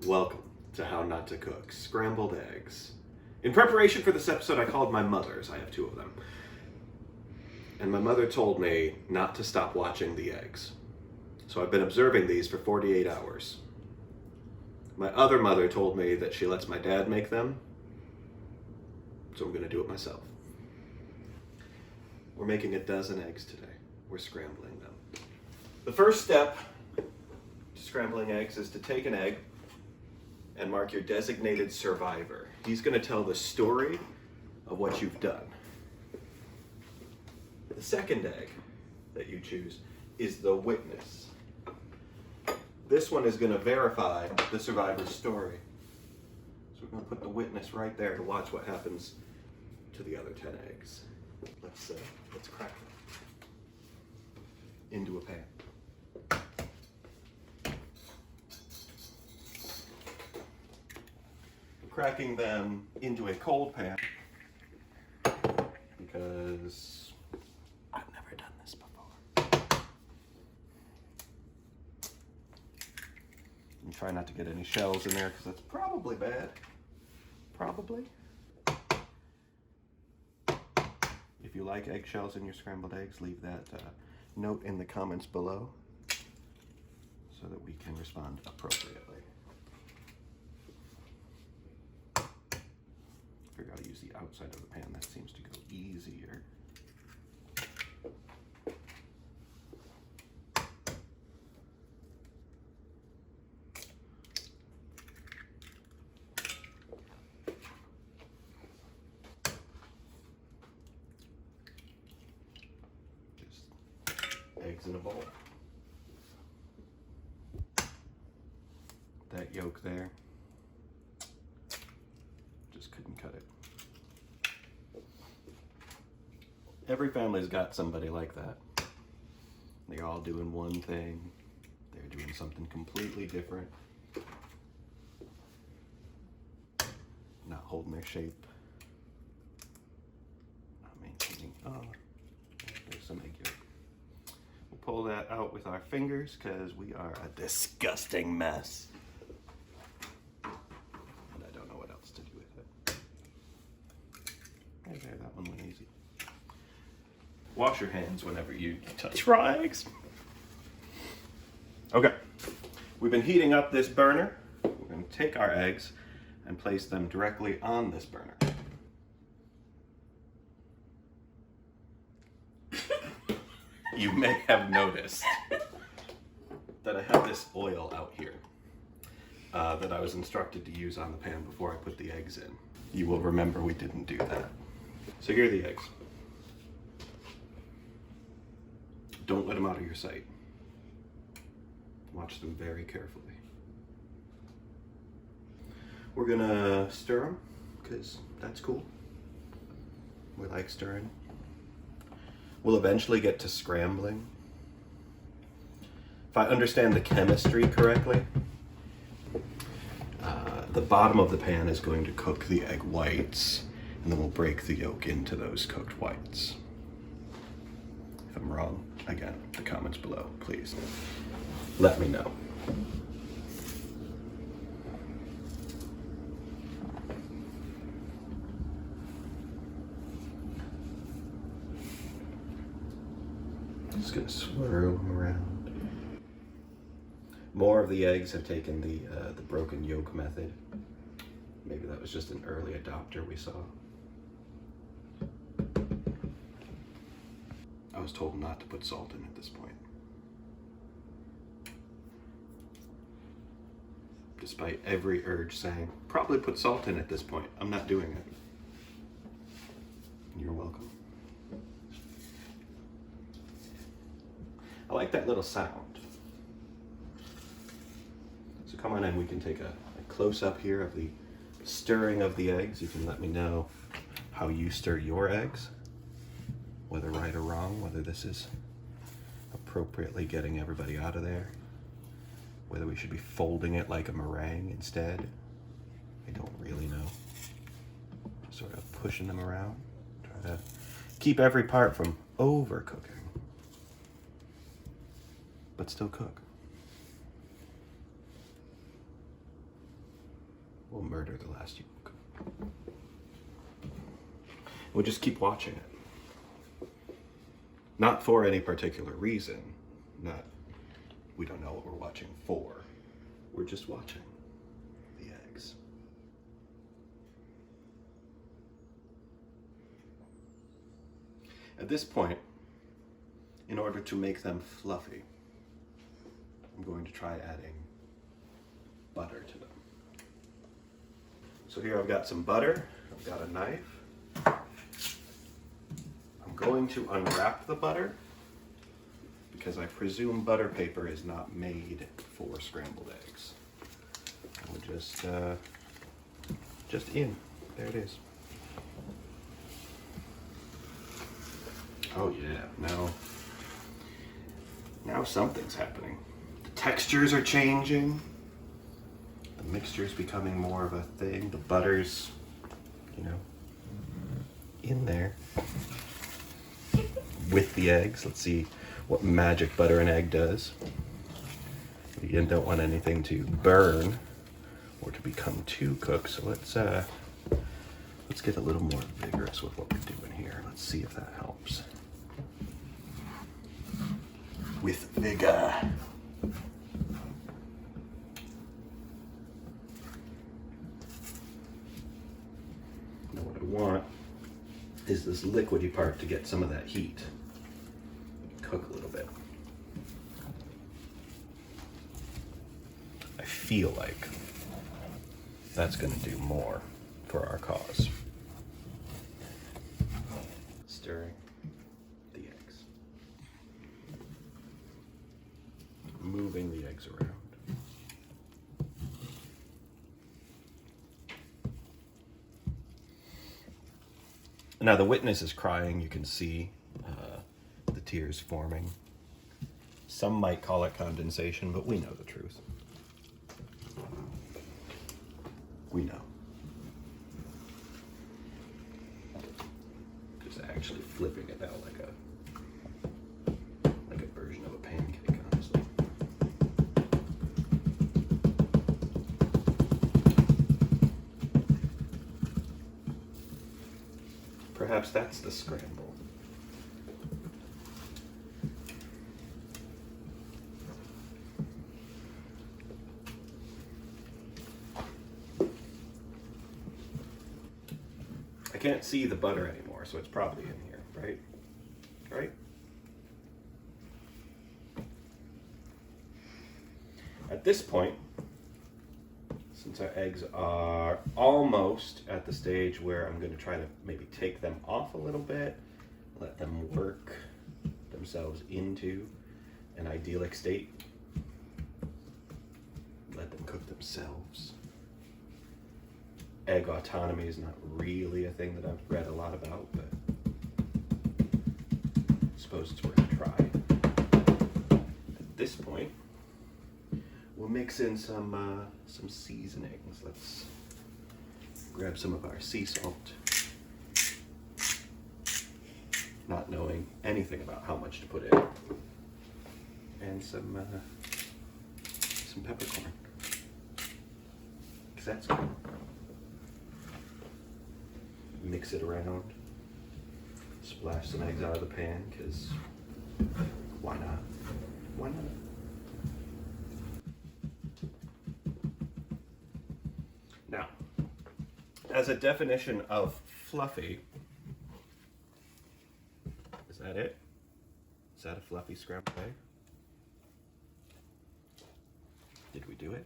Welcome to How Not to Cook Scrambled Eggs. In preparation for this episode, I called my mother's. I have two of them. And my mother told me not to stop watching the eggs. So I've been observing these for 48 hours. My other mother told me that she lets my dad make them. So I'm going to do it myself. We're making a dozen eggs today. We're scrambling them. The first step to scrambling eggs is to take an egg and mark your designated survivor. He's going to tell the story of what you've done. The second egg that you choose is the witness. This one is going to verify the survivor's story. So we're going to put the witness right there to watch what happens to the other 10 eggs. Let's crack them into a pan. Cracking them into a cold pan because I've never done this before. And try not to get any shells in there because that's probably bad. Probably. If you like eggshells in your scrambled eggs, leave that note in the comments below so that we can respond appropriately. I figure I'll use the outside of the pan. That seems to go easier. Just eggs in a bowl. That yolk there. Just couldn't cut it. Every family's got somebody like that. They're all doing one thing. They're doing something completely different. Not holding their shape. Not maintaining. Oh, there's some egg yolk. We'll pull that out with our fingers because we are a disgusting mess. And I don't know what else to do with it. Right there, that one went easy. Wash your hands whenever you touch raw eggs. Okay, we've been heating up this burner. We're going to take our eggs and place them directly on this burner. You may have noticed that I have this oil out here that I was instructed to use on the pan before I put the eggs in. You will remember we didn't do that. So here are the eggs. Don't let them out of your sight. Watch them very carefully. We're gonna stir them, because that's cool. We like stirring. We'll eventually get to scrambling. If I understand the chemistry correctly, the bottom of the pan is going to cook the egg whites, and then we'll break the yolk into those cooked whites. If I'm wrong, again, the comments below, please let me know. Just gonna swirl them around. More of the eggs have taken the broken yolk method. Maybe that was just an early adopter we saw. I was told not to put salt in at this point. Despite every urge saying, probably put salt in at this point. I'm not doing it. You're welcome. I like that little sound. So come on in, we can take a close-up here of the stirring of the eggs. You can let me know how you stir your eggs. Whether right or wrong, whether this is appropriately getting everybody out of there, whether we should be folding it like a meringue instead. I don't really know. Sort of pushing them around, try to keep every part from overcooking, but still cook. We'll murder the last yolk. We'll just keep watching it. Not for any particular reason. We don't know what we're watching for. We're just watching the eggs. At this point, in order to make them fluffy, I'm going to try adding butter to them. So here I've got some butter, I've got a knife. I'm going to unwrap the butter because I presume butter paper is not made for scrambled eggs. And we'll just in. There it is. Oh yeah, now something's happening. The textures are changing. The mixture's becoming more of a thing. The butter's, in there with the eggs. Let's see what magic butter and egg does. You don't want anything to burn or to become too cooked, so let's get a little more vigorous with what we're doing here. Let's see if that helps. With vigor. Now what I want is this liquidy part to get some of that heat. Cook a little bit. I feel like that's going to do more for our cause. Stirring the eggs. Moving the eggs around. Now the witness is crying. You can see the tears forming. Some might call it condensation, but we know the truth. We know. Just actually flipping it out like a version of a pancake, honestly. Perhaps that's the scramble. I can't see the butter anymore, so it's probably in here, right? Right? At this point, since our eggs are almost at the stage where I'm going to try to maybe take them off a little bit, let them work themselves into an idyllic state, let them cook themselves. Egg autonomy is not really a thing that I've read a lot about, but I suppose it's worth a try. At this point, we'll mix in some seasonings. Let's grab some of our sea salt, not knowing anything about how much to put in, and some peppercorn, because that's good. Mix it around, splash some eggs out of the pan, because why not? Why not? Now, as a definition of fluffy, is that it? Is that a fluffy scrambled egg? Did we do it?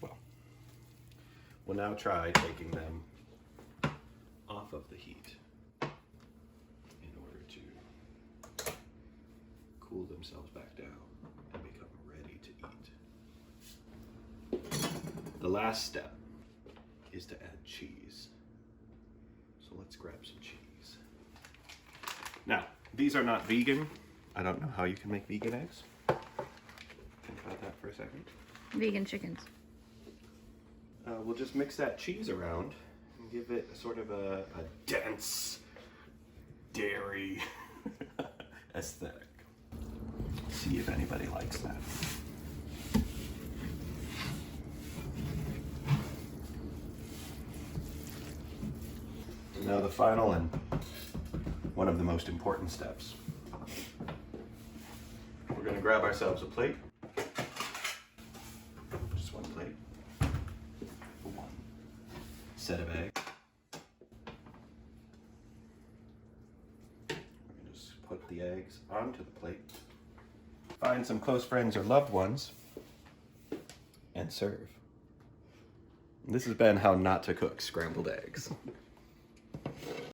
Well, we'll now try taking them off of the heat in order to cool themselves back down and become ready to eat. The last step is to add cheese. So let's grab some cheese. Now, these are not vegan. I don't know how you can make vegan eggs. Think about that for a second. Vegan chickens. We'll just mix that cheese around and give it a sort of a dense dairy aesthetic. See if anybody likes that. final and one of the most important steps. We're going to grab ourselves a plate. Just one plate. One set of eggs. We're going to just put the eggs onto the plate. Find some close friends or loved ones and serve. This has been how not to cook scrambled eggs.